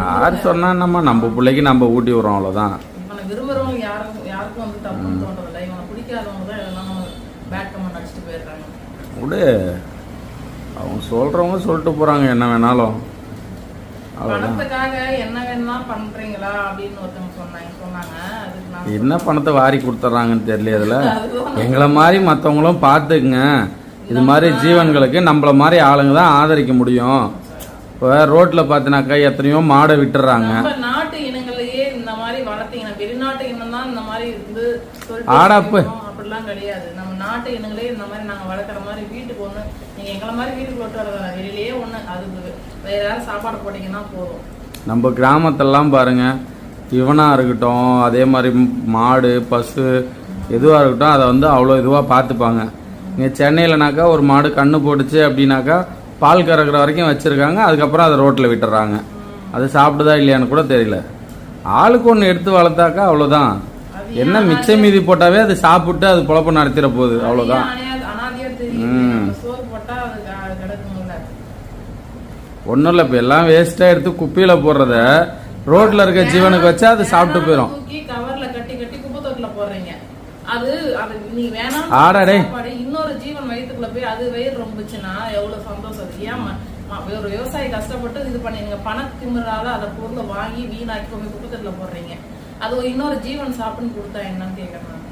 யார் சொன்னா நம்ம பிள்ளைக்கு நம்ம ஊட்டி விடுறோம், அவ்வளவுதான். இவனை விரும்புறவங்க யாருக்கும் வந்து தப்புன்னு தோன்றதில்லை. இவனை பிடிக்காதவங்க தான் இதெல்லாம் பேட் கமெண்ட் அடிச்சுட்டு போயிடுறாங்க. விடு, அவங்க சொல்றவங்க சொல்லிட்டு போறாங்க என்ன வேணாலும். பணத்துக்காக என்ன வேணா பண்றீங்களா அப்படின்னு ஒருத்தவங்க சொன்னாங்க. என்ன பணத்தை வாரி கொடுத்துட்றாங்கன்னு தெரியல. அதுல எங்களை மாதிரி மற்றவங்களும் பார்த்துக்குங்க. இது மாதிரி ஜீவன்களுக்கு நம்மள மாதிரி ஆளுங்க தான் ஆதரிக்க முடியும். இப்போ ரோட்ல பார்த்தினாக்கா எத்தனையோ மாடை விட்டுறாங்க. நாட்டு இனங்களையே இந்த மாதிரி வளர்த்தீங்கன்னா, வெளிநாட்டு இனம் தான் இந்த மாதிரி இருந்து ஆடாப்பு அப்படிலாம் கிடையாது. நம்ம நாட்டு இனங்களே இந்த மாதிரி நாங்க வளர்க்குற மாதிரி வீட்டுக்கு ஒண்ணு, நீங்க எங்களை மாதிரி வீட்டுக்கு விட்டு வரதான வெளியிலேயே ஒண்ணு, அது வேற யாரும் சாப்பாடு போட்டீங்கன்னா போதும். நம்ம கிராமத்திலலாம் பாருங்க, இவனா இருக்கட்டும், அதே மாதிரி மாடு பசு எதுவாக இருக்கட்டும், அதை வந்து அவ்வளோ இதுவாக பார்த்துப்பாங்க. இங்கே சென்னையிலனாக்கா ஒரு மாடு கண்ணு போட்டுச்சு அப்படின்னாக்கா பால் கறக்கிற வரைக்கும் வச்சுருக்காங்க. அதுக்கப்புறம் அதை ரோட்டில் விட்டுறாங்க. அது சாப்பிடுதா இல்லையான்னு கூட தெரியல. ஆளுக்கு ஒன்று எடுத்து வளர்த்தாக்கா அவ்வளோதான். என்ன மிச்சம் மீதி போட்டாவே அது சாப்பிட்டு அது பொழப்பு நடத்திட போகுது, அவ்வளோதான். ஒன்றும் இல்லை, இப்போ எல்லாம் வேஸ்ட்டாக எடுத்து குப்பையில் போடுறத ரோட்ல இருக்க ஜீவனுக்கு வச்சா அது சாப்பிட்டு போயிடும். கவர்ல கட்டி கட்டி குப்பை தொட்டில போடுறீங்க. அது நீ வேணாம் இன்னொரு ஜீவன் வயிற்றுக்குள்ள போய் அது வயிறு ரொம்பச்சுன்னா எவ்வளவு சந்தோஷம். ஏமா ஒரு விவசாயி கஷ்டப்பட்டு இது பண்ணீங்க, பணத்திமுறால அதை பொருளை வாங்கி வீணாக்கி போய் குப்பை தொட்டில போடுறீங்க. அது இன்னொரு ஜீவன் சாப்பிட்டு கொடுத்தா என்னன்னு கேட்கறேன்.